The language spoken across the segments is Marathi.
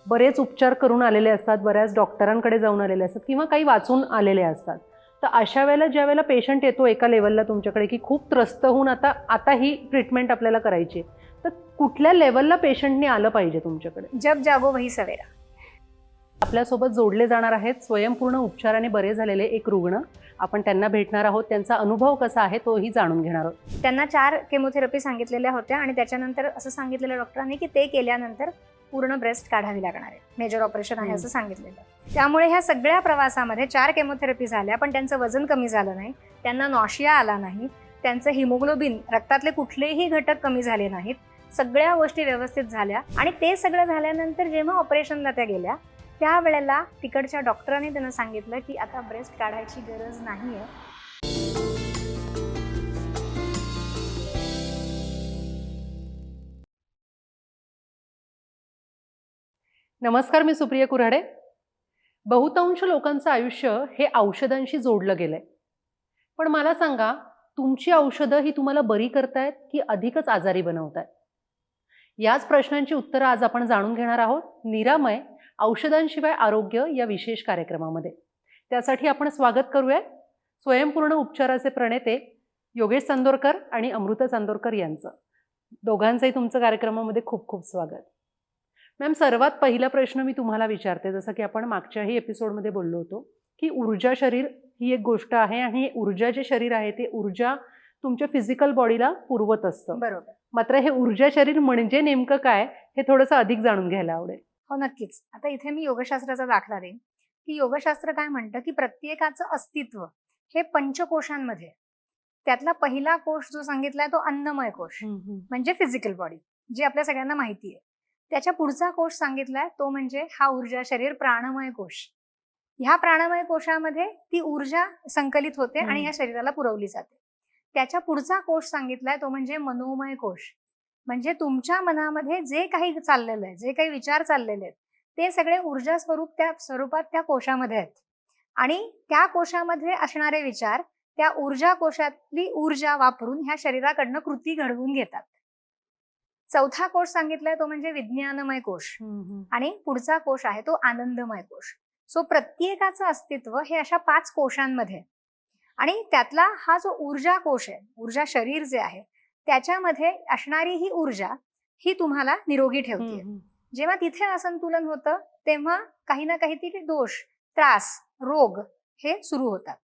बरेच उपचार करून आलेले असतात, बऱ्याच डॉक्टरांकडे जाऊन आलेले असतात किंवा काही वाचून आलेले असतात. तर अशा वेळेला ज्या वेळेला पेशंट येतो एका लेवलला तुमच्याकडे की खूप त्रस्त होऊन आता ही ट्रीटमेंट आपल्याला करायची आहे, तर कुठल्या लेवलला पेशंटने आलं पाहिजे तुमच्याकडे? जब जागो वही सवेरा. आपल्यासोबत जोडले जाणार आहेत स्वयंपूर्ण उपचाराने बरे झालेले एक रुग्ण. आपण त्यांना भेटणार आहोत, त्यांचा अनुभव कसा आहे तोही जाणून घेणार आहोत. त्यांना 4 केमोथेरपी सांगितलेल्या होत्या आणि त्याच्यानंतर असं सांगितलेलं डॉक्टरांनी की ते केल्यानंतर पूर्ण ब्रेस्ट काढावी लागणार आहे, मेजर ऑपरेशन आहे असं सांगितलेलं. त्यामुळे ह्या सगळ्या प्रवासामध्ये 4 केमोथेरपी झाल्या, पण त्यांचं वजन कमी झालं नाही, त्यांना नॉशिया आला नाही, त्यांचं हिमोग्लोबिन रक्तातले कुठलेही घटक कमी झाले नाहीत, सगळ्या गोष्टी व्यवस्थित झाल्या. आणि ते सगळं झाल्यानंतर जेव्हा ऑपरेशनला त्या गेल्या त्यावेळेला तिकडच्या डॉक्टरांनी त्यांना सांगितलं की आता ब्रेस्ट काढायची गरज नाहीये. नमस्कार, मी सुप्रिया कुऱ्हाडे. बहुतांश लोकांचं आयुष्य हे औषधांशी जोडलं गेलंय. पण मला सांगा, तुमची औषधं ही तुम्हाला बरी करतायत की अधिकच आजारी बनवतायत? याच प्रश्नांची उत्तरं आज आपण जाणून घेणार आहोत निरामय औषधांशिवाय आरोग्य या विशेष कार्यक्रमामध्ये. त्यासाठी आपण स्वागत करूया स्वयंपूर्ण उपचाराचे प्रणेते योगेश चांदोरकर आणि अमृता चांदोरकर यांचं. दोघांचंही तुमचं कार्यक्रमामध्ये खूप खूप स्वागत. मॅम, सर्वात पहिला प्रश्न मी तुम्हाला विचारते, जसं की आपण मागच्याही एपिसोडमध्ये बोललो होतो की ऊर्जा शरीर ही एक गोष्ट आहे आणि ऊर्जा जे शरीर आहे ते ऊर्जा तुमच्या फिजिकल बॉडीला पुरवत असतं. बरोबर. मात्र हे ऊर्जा शरीर म्हणजे नेमकं काय हे थोडंसं अधिक जाणून घ्यायला आवडेल. हो, नक्कीच. आता इथे मी योगशास्त्राचा दाखला देईन की योगशास्त्र काय म्हणतं की प्रत्येकाचं अस्तित्व हे पंचकोशांमध्ये. त्यातला पहिला कोश जो सांगितलाय तो अन्नमय कोश, म्हणजे फिजिकल बॉडी, जी आपल्या सगळ्यांना माहिती आहे. त्याच्या पुढचा कोश सांगितलाय तो म्हणजे हा ऊर्जा शरीर प्राणमय कोश. ह्या प्राणमय कोशामध्ये ती ऊर्जा संकलित होते आणि ह्या शरीराला पुरवली जाते. त्याच्या पुढचा कोश सांगितलाय तो म्हणजे मनोमय कोश, म्हणजे तुमच्या मनामध्ये जे काही चाललेलं आहे, जे काही विचार चाललेले आहेत ते सगळे ऊर्जा स्वरूपात त्या कोशामध्ये आहेत. आणि त्या कोशामध्ये असणारे विचार त्या ऊर्जा कोशातली ऊर्जा वापरून ह्या शरीराकडनं कृती घडवून घेतात. चौथा कोश सांगितलाय तो म्हणजे विज्ञानमय कोश आणि पुढचा कोश आहे तो आनंदमय कोश. सो प्रत्येकाचं अस्तित्व हे अशा 5 कोशांमध्ये. आणि त्यातला हा जो ऊर्जा कोश आहे, ऊर्जा शरीर जे आहे, त्याच्यामध्ये असणारी ही ऊर्जा ही तुम्हाला निरोगी ठेवते. जेव्हा तिथे असंतुलन होतं तेव्हा काही ना काहीतरी दोष, त्रास, रोग हे सुरू होतात.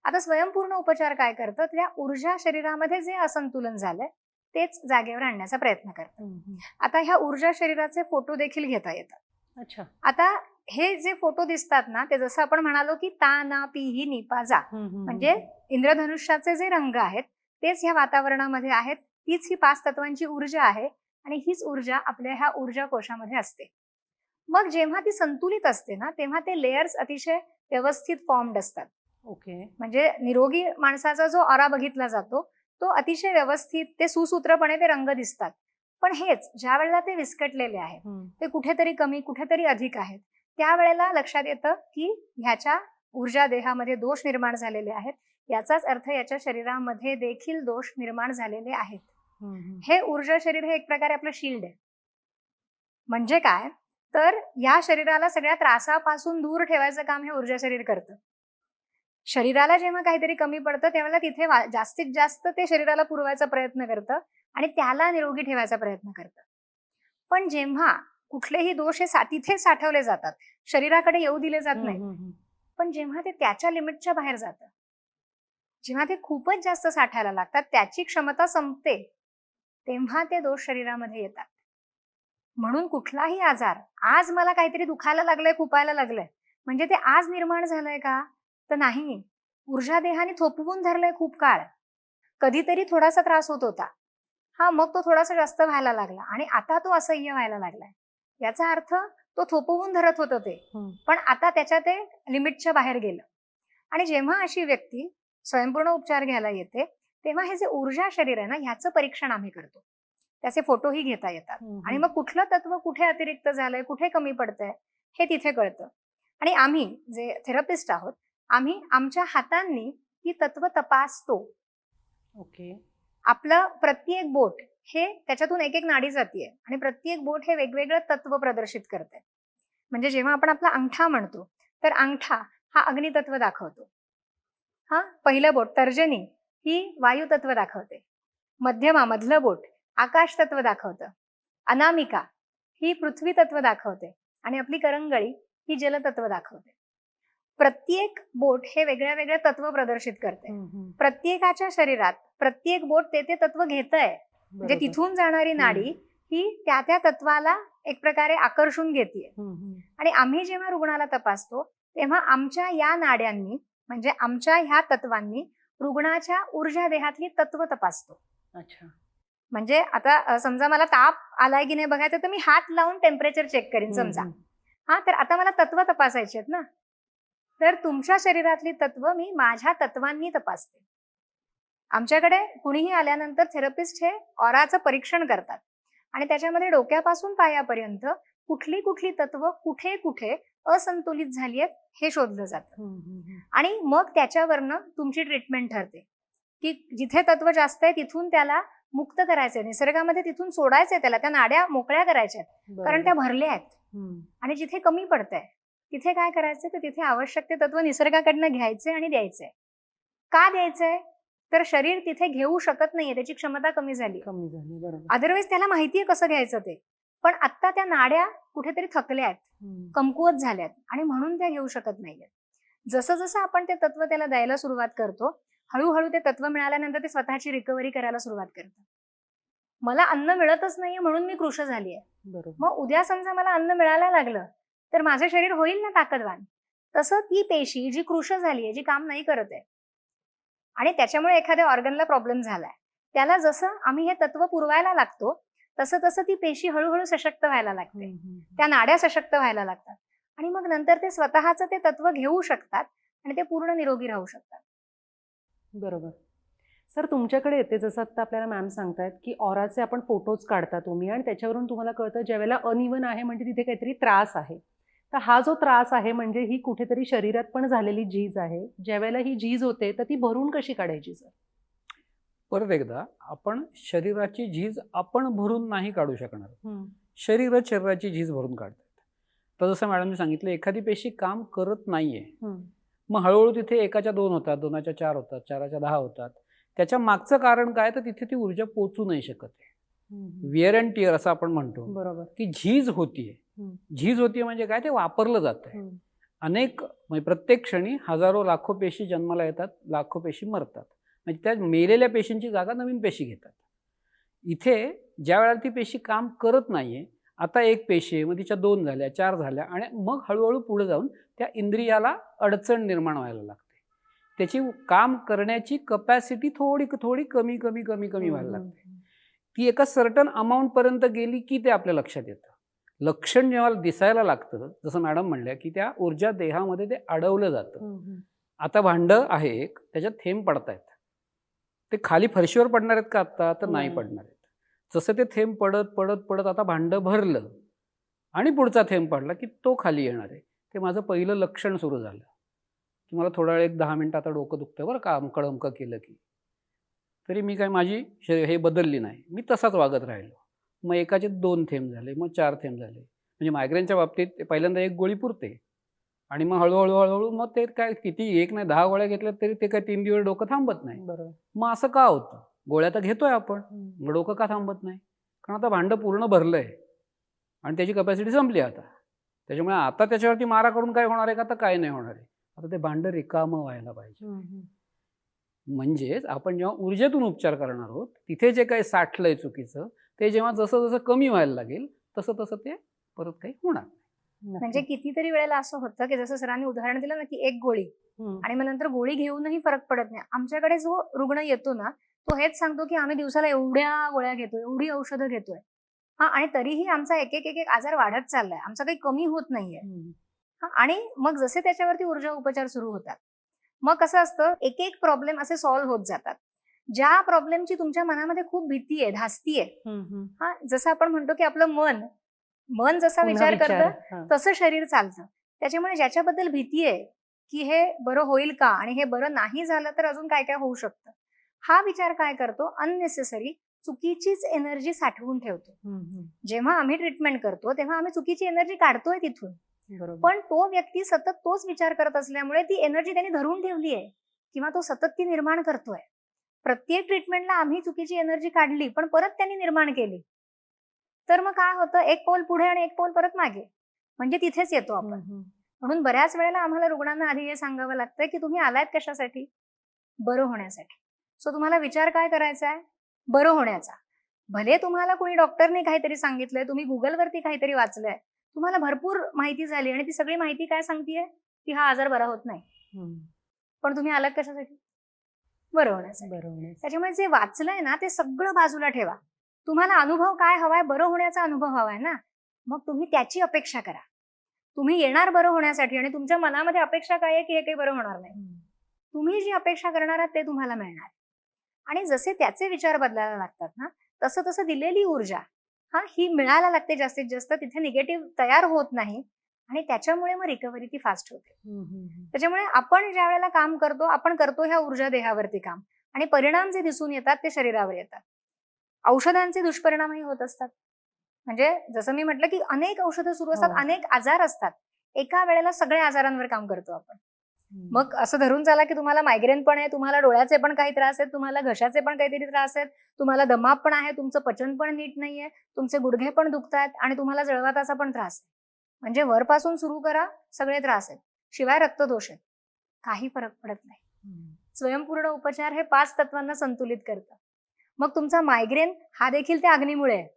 आता स्वयंपूर्ण उपचार काय करतं, त्या ऊर्जा शरीरामध्ये जे असंतुलन झालंय तेच जागेवर आणण्याचा प्रयत्न करतात. आता ह्या ऊर्जा शरीराचे फोटो देखील घेता येतात. अच्छा. आता हे जे फोटो दिसतात ना, ते जसं आपण म्हणालो की ता ना पी ही निपा जा, म्हणजे इंद्रधनुष्याचे जे रंग आहेत तेच ह्या वातावरणामध्ये आहेत. तीच ही 5 तत्वांची ऊर्जा आहे आणि हीच ऊर्जा आपल्या ह्या ऊर्जा कोशामध्ये असते. मग जेव्हा ती संतुलित असते ना, तेव्हा ते लेयर्स अतिशय व्यवस्थित फॉर्म्ड असतात. ओके. म्हणजे निरोगी माणसाचा जो ऑरा बघितला जातो तो अतिशय व्यवस्थित, ते सुसूत्रपणे ते रंग दिसतात. पण हेच ज्या वेळेला ते विस्कटलेले आहेत, ते कुठेतरी कमी कुठेतरी अधिक आहेत, त्यावेळेला लक्षात येतं की ह्याच्या ऊर्जा देहामध्ये दोष निर्माण झालेले आहेत. याचाच अर्थ याच्या शरीरामध्ये देखील दोष निर्माण झालेले आहेत. हे ऊर्जा शरीर हे एक प्रकारे आपलं शिल्ड आहे. म्हणजे काय, तर या शरीराला सगळ्या त्रासापासून दूर ठेवायचं काम हे ऊर्जा शरीर करतं. शरीराला जेव्हा काहीतरी कमी पडतं त्यावेळेला तिथे जास्तीत जास्त ते शरीराला पुरवायचा प्रयत्न करतं आणि त्याला निरोगी ठेवायचा प्रयत्न करतं. पण जेव्हा कुठलेही दोष हे तिथे साठवले जातात, शरीराकडे येऊ दिले जात नाहीत, पण जेव्हा ते त्याच्या लिमिटच्या बाहेर जातं, जेव्हा ते खूपच जास्त साठायला लागतात, त्याची क्षमता संपते, तेव्हा ते दोष शरीरामध्ये येतात. म्हणून कुठलाही आजार, आज मला काहीतरी दुखायला लागलंय, खुपायला लागलंय, म्हणजे ते आज निर्माण झालंय का, तर नाही. ऊर्जा देहाने थोपवून धरलंय खूप काळ. कधीतरी थोडासा त्रास होत होता, मग तो थोडासा जास्त व्हायला लागला आणि आता तो असह्य व्हायला लागलाय. याचा अर्थ तो थोपवून धरत होतं ते, पण आता त्याच्या ते लिमिटच्या बाहेर गेलं. आणि जेव्हा अशी व्यक्ती स्वयंपूर्ण उपचार घ्यायला येते तेव्हा हे जे ऊर्जा शरीर आहे ना, ह्याचं परीक्षण आम्ही करतो. त्याचे फोटोही घेता येतात आणि मग कुठलं तत्व कुठे अतिरिक्त झालंय, कुठे कमी पडतंय हे तिथे कळतं. आणि आम्ही जे थेरपिस्ट आहोत, आम्ही आमच्या हातांनी ती तत्व तपासतो. ओके. आपलं प्रत्येक बोट हे त्याच्यातून एक एक नाडी जातीये आणि प्रत्येक बोट हे वेगवेगळं तत्व प्रदर्शित करते. म्हणजे जेव्हा आपण आपला अंगठा म्हणतो तर अंगठा हा अग्नितत्व दाखवतो. हा पहिलं बोट तर्जनी ही वायुतत्व दाखवते. मध्यमा मधलं बोट आकाश तत्व दाखवतं. अनामिका ही पृथ्वी तत्व दाखवते आणि आपली करंगळी ही जलतत्व दाखवते. प्रत्येक बोट हे वेगळ्या वेगळ्या तत्व प्रदर्शित करते. प्रत्येकाच्या शरीरात प्रत्येक बोट ते तत्व घेतंय. म्हणजे तिथून जाणारी नाडी ही त्या तत्वाला एक प्रकारे आकर्षून घेते. आणि आम्ही जेव्हा रुग्णाला तपासतो तेव्हा आमच्या या नाड्यांनी म्हणजे आमच्या ह्या तत्वांनी रुग्णाच्या ऊर्जा देहातली तत्व तपासतो. अच्छा. म्हणजे आता समजा मला ताप आलाय की नाही बघायचं तर मी हात लावून टेम्परेचर चेक करीन समजा. हा तर आता मला तत्व तपासायची आहेत ना, तर तुमच्या शरीरातली तत्व मी माझ्या तत्वांनी तपासते. आमच्याकडे कुणीही आल्यानंतर थेरपिस्ट हे ऑराचं परीक्षण करतात आणि त्याच्यामध्ये डोक्यापासून पायापर्यंत कुठली कुठली तत्व कुठे कुठे असंतुलित झाली आहेत हे शोधलं जातं. आणि मग त्याच्यावरनं तुमची ट्रीटमेंट ठरते की जिथे तत्व जास्त आहे तिथून त्याला मुक्त करायचंय, निसर्गामध्ये तिथून सोडायचंय, त्याला त्या नाड्या मोकळ्या करायच्या आहेत कारण त्या भरल्या आहेत. आणि जिथे कमी पडतंय तिथे काय करायचंय तर तिथे आवश्यक ते तत्व निसर्गाकडनं घ्यायचंय आणि द्यायचंय. का द्यायचंय तर शरीर तिथे घेऊ शकत नाहीये, त्याची क्षमता कमी झाली. अदरवाईज त्याला माहितीये कसं घ्यायचं ते, पण आता त्या नाड्या कुठेतरी थकल्या आहेत, कमकुवत झाल्यात आणि म्हणून त्या घेऊ शकत नाहीये. जसं जसं आपण ते तत्व त्याला द्यायला सुरुवात करतो हळूहळू ते तत्व मिळाल्यानंतर ते स्वतःची रिकव्हरी करायला सुरुवात करतं. मला अन्न मिळतच नाहीये म्हणून मी कृश झालीये. मग उद्या समजा मला अन्न मिळायला लागलं तर माझं शरीर होईल ना ताकदवान. तसं ती पेशी जी कृश झालीये, जी काम नाही करत आहे आणि त्याच्यामुळे एखाद्या ऑर्गनला प्रॉब्लेम झालाय, त्याला जसं आम्ही हे तत्व पुरवायला लागतो तसं तसं ती पेशी हळूहळू सशक्त व्हायला लागते, त्या नाड्या सशक्त व्हायला लागतात आणि मग नंतर ते स्वतःचं ते तत्व घेऊ शकतात आणि ते पूर्ण निरोगी राहू शकतात. बरोबर. सर तुमच्याकडे येते जसं आता आपल्याला मॅम सांगतायत की ऑराचे आपण फोटोज काढता तुम्ही आणि त्याच्यावरून तुम्हाला कळतं ज्यावेळेला अनइवन आहे म्हणजे तिथे काहीतरी त्रास आहे. तर हा जो त्रास आहे म्हणजे ही कुठेतरी शरीरात पण झालेली झीज आहे. ज्यावेळेला ही झीज होते तर ती भरून कशी काढायची सर? परत एकदा आपण शरीराची झीज आपण भरून नाही काढू शकणार. शरीरच शरीराची झीज भरून काढतात. तर जसं मॅडमने सांगितलं एखादी पेशी काम करत नाहीये, मग हळूहळू तिथे एकाच्या 2 होतात, 2च्या 4 होतात, 4च्या 10 होतात. त्याच्या मागचं कारण काय तर तिथे ती ऊर्जा पोचू नाही शकत. विअर अँड टिअर असं आपण म्हणतो. बरोबर. की झीज होतीये. झीज होतीये म्हणजे काय, ते वापरलं जात आहे. अनेक म्हणजे प्रत्येक क्षणी हजारो लाखो पेशी जन्माला येतात, लाखो पेशी मरतात. म्हणजे त्या मेलेल्या पेशींची जागा नवीन पेशी घेतात. इथे ज्या वेळेला ती पेशी काम करत नाहीये, आता एक पेशी आहे, मग तिच्या 2 झाल्या, 4 झाल्या आणि मग हळूहळू पुढे जाऊन त्या इंद्रियाला अडचण निर्माण व्हायला लागते. त्याची काम करण्याची कपॅसिटी थोडी थोडी कमी कमी कमी कमी व्हायला लागते. ती एका सर्टन अमाऊंट पर्यंत गेली की ते आपल्या लक्षात येतं. लक्षण जेव्हा दिसायला लागतं, जसं मॅडम म्हणल्या की त्या ऊर्जा देहामध्ये ते अडवलं जातं. आता भांडं आहे एक, त्याच्यात थेंब पडतायत. ते खाली फरशीवर पडणार आहेत का आता तर नाही पडणार आहेत. जसं ते थेंब पडत पडत पडत आता भांडं भरलं आणि पुढचा थेंब पडला की तो खाली येणार आहे. ते माझं पहिलं लक्षण सुरू झालं की मला थोडा वेळ 10 मिनिटं आता डोकं दुखतं बरं का, अमकं अमकं केलं की. तरी मी काय माझी हे बदलली नाही, मी तसाच वागत राहिलो. मग एकाचे 2 थेंब झाले, मग 4 थेंब झाले. म्हणजे मायग्रेनच्या बाबतीत पहिल्यांदा 1 गोळी पुरते आणि मग हळूहळू हळूहळू मग ते काय किती 1 नाही 10 गोळ्या घेतल्या तरी ते काय 3 दिवस डोकं थांबत नाही. बरोबर. मग असं का होतं? गोळ्या तर घेतोय आपण, मग डोकं का थांबत नाही? कारण आता भांडं पूर्ण भरलंय आणि त्याची कपॅसिटी संपली आता. त्याच्यामुळे आता त्याच्यावरती मारा करून काय होणार आहे का, तर काय नाही होणार आहे. आता ते भांडं रिकामं व्हायला पाहिजे. म्हणजेच आपण जेव्हा ऊर्जेतून उपचार करणार आहोत तिथे जे काही साठलंय चुकीचं ते जेव्हा जसं जसं कमी व्हायला लागेल तसं तसं ते परत काही होणार नाही. म्हणजे कितीतरी वेळेला असं होतं की जसं सरांनी उदाहरण दिलं ना की 1 गोळी आणि मग नंतर गोळी घेऊनही फरक पडत नाही. आमच्याकडे जो रुग्ण येतो ना तो हेच सांगतो की आम्ही दिवसाला एवढ्या गोळ्या घेतोय, एवढी औषधं घेतोय. हा आणि तरीही आमचा एक एक एक आजार वाढत चाललाय, आमचा काही कमी होत नाहीये. आणि मग जसे त्याच्यावरती ऊर्जा उपचार सुरू होतात मग कसं असतं एक एक प्रॉब्लेम असे सॉल्व्ह होत जातात. ज्या प्रॉब्लेमची तुमच्या मनामध्ये खूप भीती आहे, धास्ती आहे, हा जसं आपण म्हणतो की आपलं मन जसा विचार करतं तसं शरीर चालतं. त्याच्यामुळे ज्याच्याबद्दल भीती आहे की हे बरं होईल का आणि हे बरं नाही झालं तर अजून काय काय होऊ शकतं, हा विचार काय करतो अननेसेसरी चुकीचीच एनर्जी साठवून ठेवतो. जेव्हा आम्ही ट्रीटमेंट करतो तेव्हा आम्ही चुकीची एनर्जी काढतोय तिथून बरोबर. पण तो व्यक्ती सतत तोच विचार करत असल्यामुळे ती एनर्जी त्यांनी धरून ठेवली आहे किंवा तो सतत ती निर्माण करतोय. प्रत्येक ट्रीटमेंटला आम्ही चुकीची एनर्जी काढली पण परत त्यांनी निर्माण केली, तर मग काय होतं, एक पाऊल पुढे आणि एक पाऊल परत मागे, म्हणजे तिथेच येतो आपण. म्हणून बऱ्याच वेळेला आम्हाला रुग्णांना आधी हे सांगावं लागतं की तुम्ही आलायत कशासाठी? बरं होण्यासाठी. सो तुम्हाला विचार काय करायचा आहे? बरं होण्याचा. भले तुम्हाला कोणी डॉक्टरने काहीतरी सांगितलंय, तुम्ही गुगलवरती काहीतरी वाचलंय, तुम्हाला भरपूर माहिती झाली आणि ती सगळी माहिती काय सांगतेय की हा आजार बरा होत नाही, पण तुम्ही आलात कशासाठी? बरं होण्यासाठी. त्याच्यामुळे जे वाचलंय ना ते सगळं बाजूला ठेवा. तुम्हाला अनुभव काय हवाय? बरं होण्याचा अनुभव हवाय ना, मग तुम्ही त्याची अपेक्षा करा. तुम्ही येणार बरं होण्यासाठी आणि तुमच्या मनामध्ये अपेक्षा काय आहे की हे काही बरं होणार नाही. तुम्ही जी अपेक्षा करणार आहात ते तुम्हाला मिळणार. आणि जसे त्याचे विचार बदलायला लागतात ना, तसं तसं दिलेली ऊर्जा ही मिळायला लागते जास्तीत जास्त. तिथे निगेटिव्ह तयार होत नाही आणि त्याच्यामुळे मग रिकव्हरी ती फास्ट होते. त्याच्यामुळे आपण ज्या वेळेला काम करतो, आपण करतो ह्या ऊर्जा देहावरती काम, आणि परिणाम जे दिसून येतात ते शरीरावर येतात. औषधांचे दुष्परिणामही होत असतात. म्हणजे जसं मी म्हटलं की अनेक औषधं सुरू असतात, अनेक आजार असतात, एका वेळेला सगळ्या आजारांवर काम करतो आपण. मग असं धरून चाला की तुम्हाला मायग्रेन पण आहे, तुम्हाला डोळ्याचे पण काही त्रास आहेत, तुम्हाला घशाचे पण काहीतरी त्रास आहेत, तुम्हाला दमा पण आहे, तुमचं पचन पण नीट नाहीये, तुमचे गुडघे पण दुखतायत आणि तुम्हाला जळवाताचा पण त्रास आहे. म्हणजे वरपासून सुरू करा, सगळे त्रास आहेत, शिवाय रक्तदोष आहेत, काही फरक पडत नाही. स्वयंपूर्ण उपचार हे 5 तत्वांना संतुलित करतं. मग तुमचा मायग्रेन हा देखील त्या अग्नीमुळे आहे.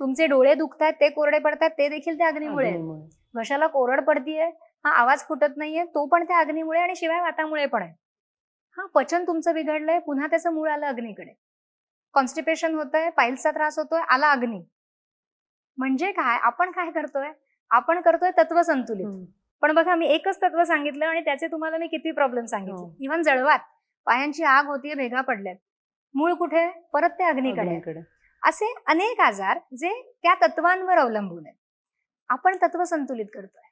तुमचे डोळे दुखतायत, ते कोरडे पडतात, ते देखील त्या अग्नीमुळे आहे. घशाला कोरड पडतीये, आवाज फुटत नाहीये, तो पण त्या अग्नीमुळे आणि शिवाय वातामुळे पण आहे. पचन तुमचं बिघडलंय, पुन्हा त्याचं मूळ आलं अग्नीकडे. कॉन्स्टिपेशन होतंय, पाईल्सचा त्रास होतोय, आला अग्नी. म्हणजे काय, आपण काय करतोय? आपण करतोय तत्व संतुलित. पण बघा, मी एकच तत्व सांगितलं आणि त्याचे तुम्हाला मी किती प्रॉब्लेम सांगितले. इव्हन जळवात पायांची आग होतीये, भेगा पडल्यात, मूळ कुठे? परत त्या अग्नीकडे. असे अनेक आजार जे त्या तत्वांवर अवलंबून आहेत. आपण तत्व संतुलित करतोय.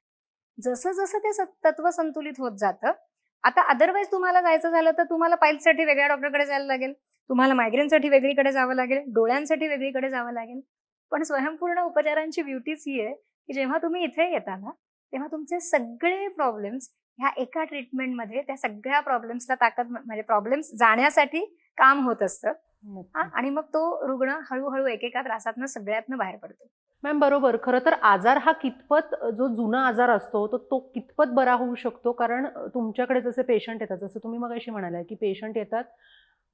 जसं जसं ते तत्व संतुलित होत जातं, आता अदरवाईज तुम्हाला जायचं झालं तर तुम्हाला पाईल्ससाठी वेगळ्या डॉक्टरकडे जायला लागेल, तुम्हाला मायग्रेनसाठी वेगळीकडे जावं लागेल, डोळ्यांसाठी वेगळीकडे जावं लागेल. पण स्वयंपूर्ण उपचारांची ब्युटीच ही आहे की जेव्हा तुम्ही इथे येता ना, तेव्हा तुमचे सगळे प्रॉब्लेम्स ह्या एका ट्रीटमेंटमध्ये त्या सगळ्या प्रॉब्लेम्सला ताकद, म्हणजे प्रॉब्लेम्स जाण्यासाठी काम होत असतं. आणि मग तो रुग्ण हळूहळू एकेका त्रासातनं सगळ्यातनं बाहेर पडतो. मॅम बरोबर. खरं तर आजार हा कितपत, जो जुना आजार असतो तो कितपत बरा होऊ शकतो? कारण तुमच्याकडे जसे पेशंट येतात, जसं तुम्ही मगाशी म्हणाल्या की पेशंट येतात,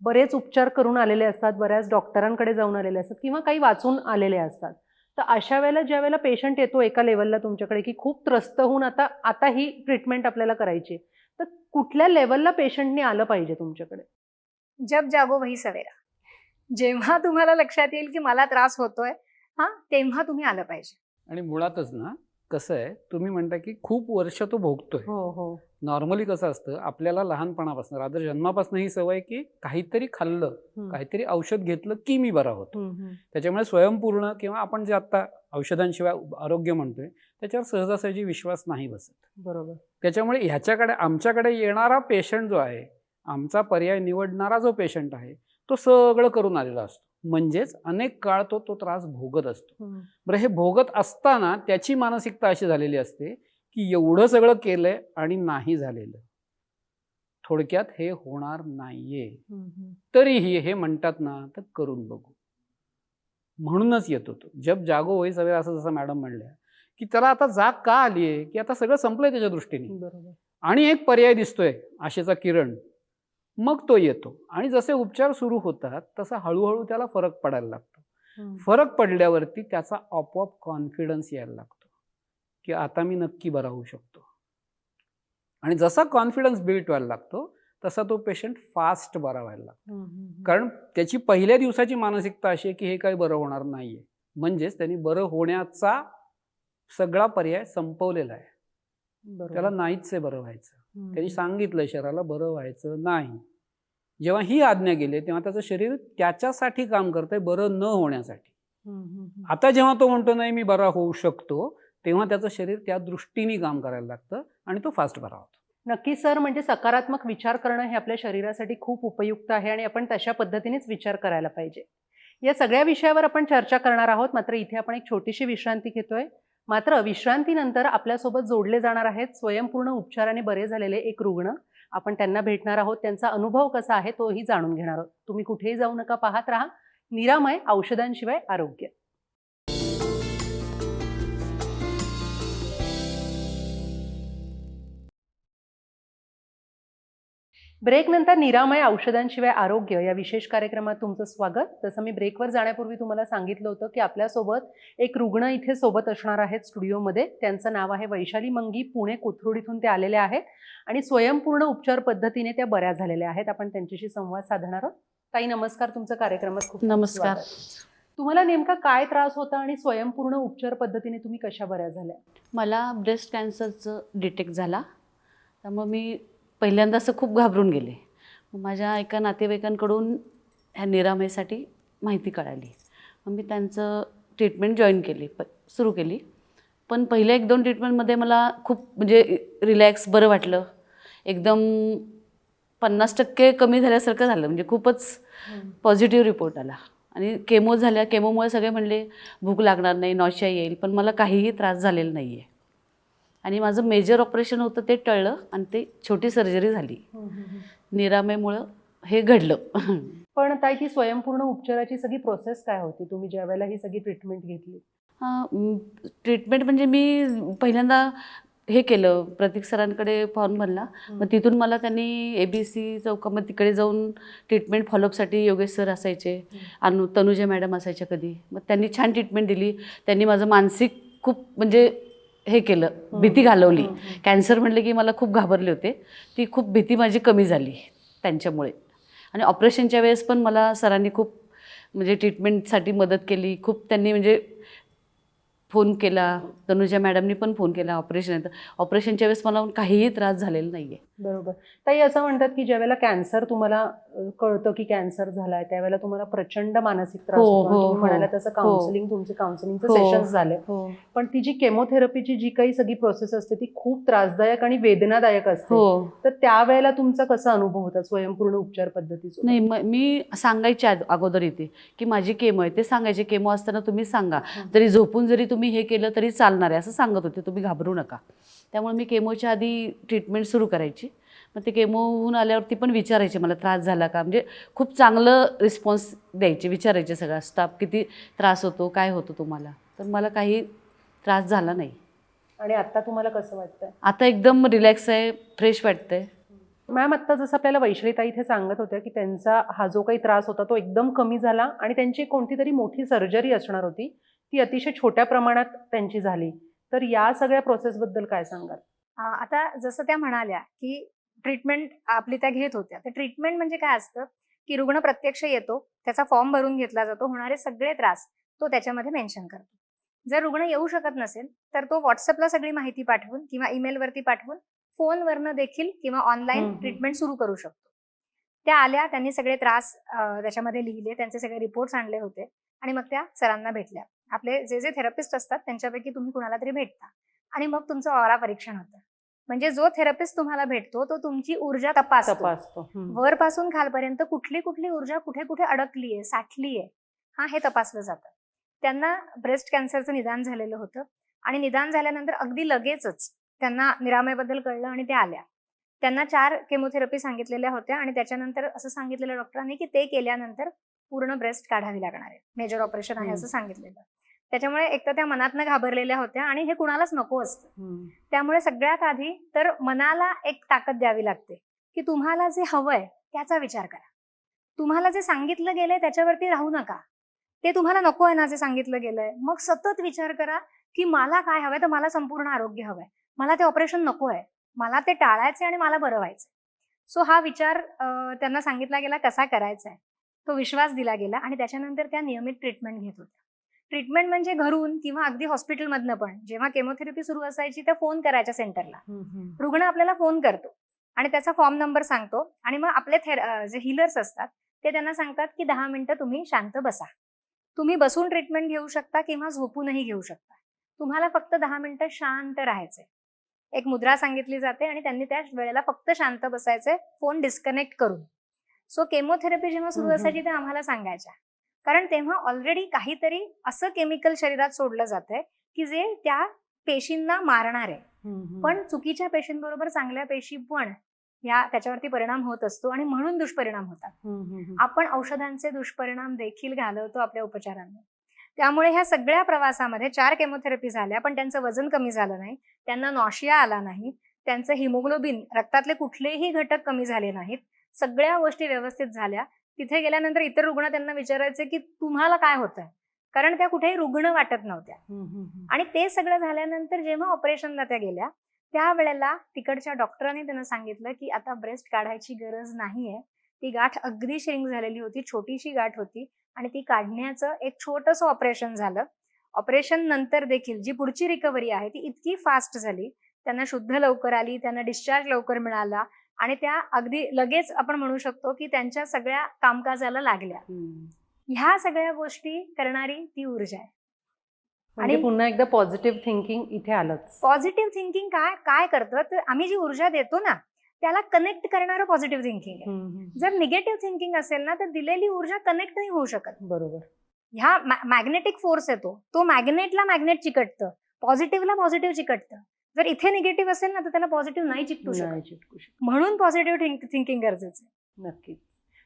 बरेच उपचार करून आलेले असतात, बऱ्याच डॉक्टरांकडे जाऊन आलेले असतात किंवा काही वाचून आलेले असतात. तर अशा वेळेला ज्या वेळेला पेशंट येतो एका लेवलला तुमच्याकडे की खूप त्रस्त होऊन आता ही ट्रीटमेंट आपल्याला करायची, तर कुठल्या लेवलला पेशंटने आलं पाहिजे तुमच्याकडे? जब जागो वही सवेरा. जेव्हा तुम्हाला लक्षात येईल की मला त्रास होतोय, तेव्हा तुम्ही आलं पाहिजे. आणि मुळातच ना कसं आहे, तुम्ही म्हणता की खूप वर्ष तो भोगतोय. हो. नॉर्मली कसं असतं, आपल्याला लहानपणापासून, रादर जन्मापासून ही सवय की काहीतरी खाल्लं, काहीतरी औषध घेतलं की मी बरा होतो. त्याच्यामुळे स्वयंपूर्ण किंवा आपण जे आता औषधांशिवाय आरोग्य म्हणतोय त्याच्यावर सहजासहजी विश्वास नाही बसत. बरोबर. त्याच्यामुळे ह्याच्याकडे, आमच्याकडे येणारा पेशंट जो आहे, आमचा पर्याय निवडणारा जो पेशंट आहे, तो सगळं करून आलेला असतो. म्हणजेच अनेक काळ तो त्रास भोगत असतो. बरं, हे भोगत असताना त्याची मानसिकता अशी झालेली असते की एवढं सगळं केलंय आणि नाही झालेलं, थोडक्यात हे होणार नाहीये, तरीही हे म्हणतात ना, तर करून बघू म्हणूनच येतो तो. जब जागो वही सवेरा, असं जसं मॅडम म्हणल्या की त्याला आता जाग का आलीये की आता सगळं संपलंय त्याच्या दृष्टीने. बरोबर. आणि एक पर्याय दिसतोय, आशेचा किरण. मग तो येतो आणि जसे उपचार सुरू होतात तसा हळूहळू त्याला फरक पडायला लागतो. फरक पडल्यावरती त्याचा आपोआप कॉन्फिडन्स यायला लागतो की आता मी नक्की बरा होऊ शकतो. आणि जसा कॉन्फिडन्स बिल्ड व्हायला लागतो तसा तो पेशंट फास्ट बरा व्हायला लागतो. कारण त्याची पहिल्या दिवसाची मानसिकता अशी आहे की हे काही बरं होणार नाहीये, म्हणजेच त्यांनी बरं होण्याचा सगळा पर्याय संपवलेला आहे. त्याला नाहीच आहे बरं व्हायचं. त्यांनी सांगितलं शरीराला बरं व्हायचं नाही. जेव्हा ही आज्ञा गेली तेव्हा त्याचं शरीर त्याच्यासाठी काम करतंय, बरं न होण्यासाठी. आता जेव्हा तो म्हणतो नाही मी बरा होऊ शकतो, तेव्हा त्याचं शरीर त्या दृष्टीने काम करायला लागतं आणि तो फास्ट बरा होतो. नक्की सर, म्हणजे सकारात्मक विचार करणं हे आपल्या शरीरासाठी खूप उपयुक्त आहे आणि आपण तशा पद्धतीनेच विचार करायला पाहिजे. या सगळ्या विषयावर आपण चर्चा करणार आहोत, मात्र इथे आपण एक छोटीशी विश्रांती घेतोय. मात्र विश्रांतीनंतर आपल्यासोबत जोडले जाणार आहेत स्वयंपूर्ण उपचाराने बरे झालेले एक रुग्ण. आपण त्यांना भेटणार आहोत, त्यांचा अनुभव कसा आहे तोही जाणून घेणार आहोत. तुम्ही कुठेही जाऊ नका, पाहत राहा निरामय, औषधांशिवाय आरोग्य. ब्रेकनंतर निरामय, औषधांशिवाय आरोग्य या विशेष कार्यक्रमात तुमचं स्वागत. जसं मी ब्रेकवर जाण्यापूर्वी तुम्हाला सांगितलं होतं की आपल्यासोबत एक रुग्ण इथे सोबत असणार आहेत स्टुडिओमध्ये. त्यांचं नाव आहे वैशाली मंगी. पुणे कोथरूडीतून ते आलेले आहेत आणि स्वयंपूर्ण उपचार पद्धतीने त्या बऱ्या झालेल्या आहेत. आपण त्यांच्याशी संवाद साधणार आहोत. ताई नमस्कार, तुमचं कार्यक्रमात खूप नमस्कार. स्वागत. तुम्हाला नेमका काय त्रास होता आणि स्वयंपूर्ण उपचार पद्धतीने तुम्ही कशा बऱ्या झाल्या? मला ब्रेस्ट कॅन्सरचं डिटेक्ट झाला, त्यामुळे मी पहिल्यांदा असं खूप घाबरून गेले. मग माझ्या एका नातेवाईकांकडून ह्या निरामयसाठी माहिती कळाली. मग मी त्यांचं ट्रीटमेंट जॉईन केली, सुरू केली. पण पहिल्या 1-2 ट्रीटमेंटमध्ये मला खूप म्हणजे रिलॅक्स, बरं वाटलं. एकदम 50% कमी झाल्यासारखं झालं. म्हणजे खूपच पॉझिटिव्ह रिपोर्ट आला. आणि केमोमुळे सगळे म्हणले भूक लागणार नाही, नॉशिया येईल, पण मला काहीही त्रास झालेला नाही आहे. आणि माझं मेजर ऑपरेशन होतं ते टळलं आणि ते छोटी सर्जरी झाली. निरामयमुळं हे घडलं. पण ताई ती स्वयंपूर्ण उपचाराची सगळी प्रोसेस काय होती, तुम्ही ज्या वेळेला ही सगळी ट्रीटमेंट घेतली? ट्रीटमेंट म्हणजे मी पहिल्यांदा हे केलं, प्रतीक सरांकडे फॉर्म भरला. मग तिथून मला त्यांनी ABC चौकामध्ये तिकडे जाऊन ट्रीटमेंट फॉलोअपसाठी योगेश सर असायचे, तनुजा मॅडम असायच्या कधी. मग त्यांनी छान ट्रीटमेंट दिली. त्यांनी माझं मानसिक खूप म्हणजे हे केलं, भीती घालवली. कॅन्सर म्हटलं की मला खूप घाबरले होते. ती खूप भीती माझी कमी झाली त्यांच्यामुळे. आणि ऑपरेशनच्या वेळेस पण मला सरांनी खूप म्हणजे ट्रीटमेंटसाठी मदत केली. खूप त्यांनी म्हणजे फोन केला, तनुजा मॅडमनी पण फोन केला ऑपरेशनच्या वेळेस मला काहीही त्रास झालेला नाही आहे. बरोबर. ताई असं म्हणतात की ज्यावेळेला कॅन्सर तुम्हाला कळतं की कॅन्सर झालाय त्यावेळेला तुम्हाला प्रचंड मानसिक त्रास होतो. आणि तुम्ही म्हणाला तसं तुमचे काउन्सिलिंगचे सेशन्स झाले. पण ती जी केमोथेरपीची जी काही सगळी प्रोसेस असते ती खूप त्रासदायक आणि वेदनादायक असते. तर त्यावेळेला तुमचा कसा अनुभव होता स्वयंपूर्ण उपचार पद्धतीचा? नाही, मी सांगायचे अगोदर इथे की माझी केमो आहे. ते सांगायचे केमो असताना तुम्ही सांगा, जरी झोपून जरी तुम्ही हे केलं तरी चालणार आहे असं सांगत होते, तुम्ही घाबरू नका. त्यामुळे मी केमोच्या आधी ट्रीटमेंट सुरू करायची. मग ते केमोहून आल्यावरती पण विचारायचे मला त्रास झाला का. म्हणजे खूप चांगलं रिस्पॉन्स द्यायचे, विचारायचे सगळा स्टाफ किती त्रास होतो, काय होतं तुम्हाला. तर मला काही त्रास झाला नाही. आणि आता तुम्हाला कसं वाटतंय? आता एकदम रिलॅक्स आहे, फ्रेश वाटतंय. मॅम आत्ता जसं आपल्याला वैशालीताई इथे सांगत होत्या की त्यांचा हा जो काही त्रास होता तो एकदम कमी झाला आणि त्यांची कोणती तरी मोठी सर्जरी असणार होती, ती अतिशय छोट्या प्रमाणात त्यांची झाली. तर या सगळ्या प्रोसेसबद्दल काय सांगाल? आता जसं त्या म्हणाल्या की ट्रीटमेंट आपली त्या घेत होत्या, तर ट्रीटमेंट म्हणजे काय असतं की रुग्ण प्रत्यक्ष येतो, त्याचा फॉर्म भरून घेतला जातो, होणारे सगळे त्रास तो त्याच्यामध्ये मेन्शन करतो. जर रुग्ण येऊ शकत नसेल तर तो व्हॉट्सअपला सगळी माहिती पाठवून किंवा ईमेलवरती पाठवून फोनवरनं देखील किंवा ऑनलाईन ट्रीटमेंट सुरू करू शकतो. त्या आल्या, त्यांनी सगळे त्रास त्याच्यामध्ये लिहिले, त्यांचे सगळे रिपोर्ट्स आणले होते आणि मग त्या सरांना भेटल्या. आपले जे थेरपिस्ट असतात त्यांच्यापैकी तुम्ही कुणाला तरी भेटता आणि मग तुमचं ऑरा परीक्षण होतं. म्हणजे जो थेरपिस्ट तुम्हाला भेटतो तो तुमची ऊर्जा तपासतो. वरपासून खालपर्यंत कुठली कुठली ऊर्जा कुठे कुठे अडकली आहे, साठली आहे, हे तपासलं जातं. त्यांना ब्रेस्ट कॅन्सरचं निदान झालेलं होतं आणि निदान झाल्यानंतर अगदी लगेचच त्यांना निरामयबद्दल कळलं आणि त्या आल्या. त्यांना 4 केमोथेरपी सांगितलेल्या होत्या आणि त्याच्यानंतर असं सांगितलेलं डॉक्टरांनी की ते केल्यानंतर पूर्ण ब्रेस्ट काढावी लागणार आहे, मेजर ऑपरेशन आहे असं सांगितलेलं. त्याच्यामुळे एक तर त्या मनातनं घाबरलेल्या होत्या आणि हे कुणालाच नको असतं. त्यामुळे सगळ्यात आधी तर मनाला एक ताकद द्यावी लागते की तुम्हाला जे हवंय त्याचा विचार करा. तुम्हाला जे सांगितलं गेलंय त्याच्यावरती राहू नका. ते तुम्हाला नको आहे ना जे सांगितलं गेलंय, मग सतत विचार करा की मला काय हवंय. तर मला संपूर्ण आरोग्य हवंय, मला ते ऑपरेशन नको आहे, मला ते टाळायचंय आणि मला बरं व्हायचंय. सो हा विचार त्यांना सांगितला गेला कसा करायचा आहे, तो विश्वास दिला गेला आणि त्याच्यानंतर त्या नियमित ट्रीटमेंट घेत होत्या. ट्रीटमेंट म्हणजे घरून किंवा अगदी हॉस्पिटलमधनं पण. जेव्हा केमोथेरपी सुरू असायची तर फोन करायच्या सेंटरला. रुग्ण आपल्याला फोन करतो आणि त्याचा फॉर्म नंबर सांगतो आणि मग आपले जे हिलर्स असतात ते त्यांना सांगतात की 10 मिनिटं तुम्ही शांत बसा. तुम्ही बसून ट्रीटमेंट घेऊ शकता किंवा झोपूनही घेऊ शकता. तुम्हाला फक्त 10 मिनिटं शांत राहायचंय. एक मुद्रा सांगितली जाते आणि त्यांनी त्या वेळेला फक्त शांत बसायचंय, फोन डिस्कनेक्ट करून. सो केमोथेरपी जेव्हा सुरू असायची ते आम्हाला सांगायच्या, कारण तेव्हा ऑलरेडी काहीतरी असं केमिकल शरीरात सोडलं जातंय की जे त्या पेशींना मारणार आहे, पण चुकीच्या पेशींबरोबर चांगल्या पेशी पण त्याच्यावरती परिणाम होत असतो आणि म्हणून दुष्परिणाम होतात. आपण औषधांचे दुष्परिणाम देखील घालवतो आपल्या उपचारांना. त्यामुळे ह्या सगळ्या प्रवासामध्ये 4 केमोथेरपी झाल्या, पण त्यांचं वजन कमी झालं नाही, त्यांना नॉशिया आला नाही, त्यांचं हिमोग्लोबिन रक्तातले कुठलेही घटक कमी झाले नाहीत, सगळ्या गोष्टी व्यवस्थित झाल्या. तिथे गेल्यानंतर इतर रुग्ण त्यांना विचारायचे की तुम्हाला काय होतंय, कारण त्या कुठेही रुग्ण वाटत नव्हत्या. आणि ते सगळं झाल्यानंतर जेव्हा ऑपरेशनला त्या गेल्या त्यावेळेला तिकडच्या डॉक्टरांनी त्यांना सांगितलं की आता ब्रेस्ट काढायची गरज नाहीये, ती गाठ अगदी श्रिंक झालेली होती, छोटीशी गाठ होती आणि ती काढण्याचं एक छोटंसं ऑपरेशन झालं. ऑपरेशन नंतर देखील जी पुढची रिकव्हरी आहे ती इतकी फास्ट झाली, त्यांना शुद्ध लवकर आली, त्यांना डिस्चार्ज लवकर मिळाला आणि त्या अगदी लगेच आपण म्हणू शकतो की त्यांच्या सगळ्या कामकाजाला लागल्या. ह्या सगळ्या गोष्टी करणारी ती ऊर्जा आहे. आणि पुन्हा एकदा पॉझिटिव्ह थिंकिंग इथे आलंच. पॉझिटिव्ह थिंकिंग काय करतं, तर आम्ही जी ऊर्जा देतो ना त्याला कनेक्ट करणारं पॉझिटिव्ह थिंकिंग आहे. जर निगेटिव्ह थिंकिंग असेल ना तर दिलेली ऊर्जा कनेक्ट नाही होऊ शकत. बरोबर. ह्या मॅग्नेटिक फोर्स येतो, तो मॅग्नेटला मॅग्नेट चिकटतं, पॉझिटिव्हला पॉझिटिव्ह चिकटतं. जर इथे निगेटिव्ह असेल ना तर त्याला पॉझिटिव्ह नाही चिकटू शकत. म्हणून पॉझिटिव्ह थिंकिंग गरजेचं आहे. नक्कीच.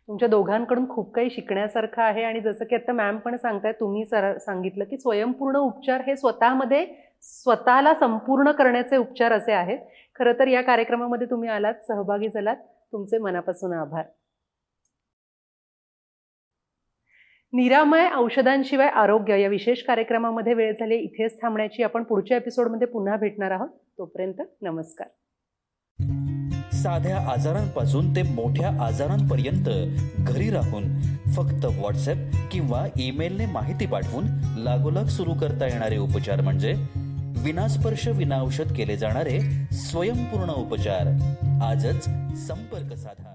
तुमच्या दोघांकडून खूप काही शिकण्यासारखं आहे आणि जसं की आता मॅम पण सांगताय, तुम्ही सांगितलं की स्वयंपूर्ण उपचार हे स्वतःमध्ये स्वतःला संपूर्ण करण्याचे उपचार असे आहेत. खरं तर या कार्यक्रमामध्ये तुम्ही आलात, सहभागी झालात, तुमचे मनापासून आभार. निरामय औषधांशिवाय आरोग्य या विशेष कार्यक्रमामध्ये वेळ झाली इथेच थांबण्याची. आपण पुढच्या एपिसोडमध्ये पुन्हा भेटणार आहोत. तोपर्यंत नमस्कार. साध्या आजारांपासून ते मोठ्या आजारांपर्यंत घरी राहून फक्त व्हॉट्सअप किंवा ईमेलने माहिती पाठवून लागोलाग सुरू करता येणारे उपचार म्हणजे विनास्पर्श विनाऔषध केले जाणारे स्वयंपूर्ण उपचार. आजच संपर्क साधा.